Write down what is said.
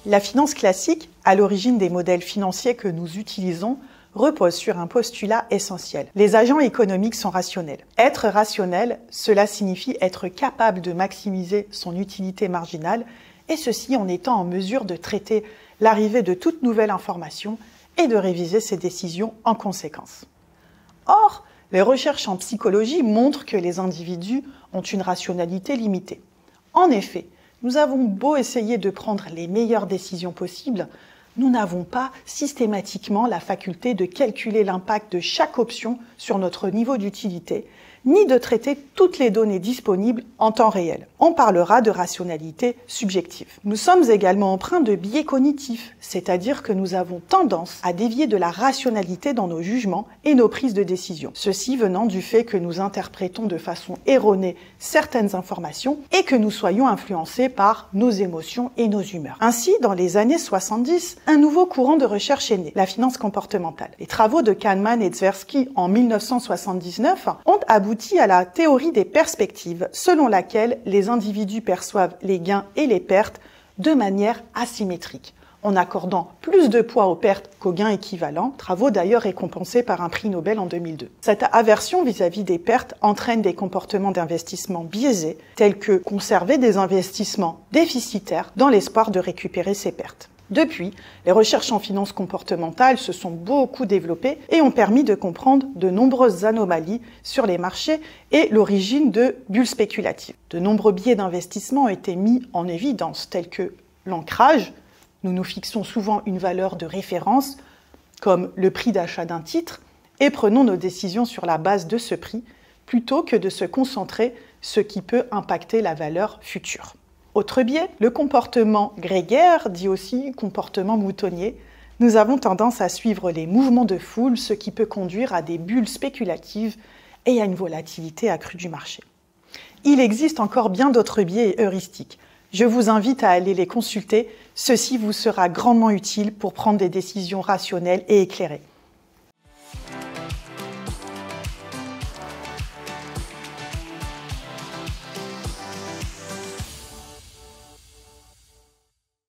La finance classique, à l'origine des modèles financiers que nous utilisons, repose sur un postulat essentiel. Les agents économiques sont rationnels. Être rationnel, cela signifie être capable de maximiser son utilité marginale, et ceci en étant en mesure de traiter l'arrivée de toute nouvelle information et de réviser ses décisions en conséquence. Or, les recherches en psychologie montrent que les individus ont une rationalité limitée. En effet, nous avons beau essayer de prendre les meilleures décisions possibles, nous n'avons pas systématiquement la faculté de calculer l'impact de chaque option sur notre niveau d'utilité, ni de traiter toutes les données disponibles en temps réel. On parlera de rationalité subjective. Nous sommes également empreints de biais cognitifs, c'est-à-dire que nous avons tendance à dévier de la rationalité dans nos jugements et nos prises de décision. Ceci venant du fait que nous interprétons de façon erronée certaines informations et que nous soyons influencés par nos émotions et nos humeurs. Ainsi, dans les années 70, un nouveau courant de recherche est né, la finance comportementale. Les travaux de Kahneman et Tversky en 1979 ont abouti à la théorie des perspectives, selon laquelle les individus perçoivent les gains et les pertes de manière asymétrique, en accordant plus de poids aux pertes qu'aux gains équivalents, travaux d'ailleurs récompensés par un prix Nobel en 2002. Cette aversion vis-à-vis des pertes entraîne des comportements d'investissement biaisés, tels que conserver des investissements déficitaires dans l'espoir de récupérer ces pertes. Depuis, les recherches en finance comportementale se sont beaucoup développées et ont permis de comprendre de nombreuses anomalies sur les marchés et l'origine de bulles spéculatives. De nombreux biais d'investissement ont été mis en évidence, tels que l'ancrage. Nous nous fixons souvent une valeur de référence, comme le prix d'achat d'un titre, et prenons nos décisions sur la base de ce prix, plutôt que de se concentrer sur ce qui peut impacter la valeur future. Autre biais, le comportement grégaire, dit aussi comportement moutonnier. Nous avons tendance à suivre les mouvements de foule, ce qui peut conduire à des bulles spéculatives et à une volatilité accrue du marché. Il existe encore bien d'autres biais et heuristiques. Je vous invite à aller les consulter. Ceci vous sera grandement utile pour prendre des décisions rationnelles et éclairées.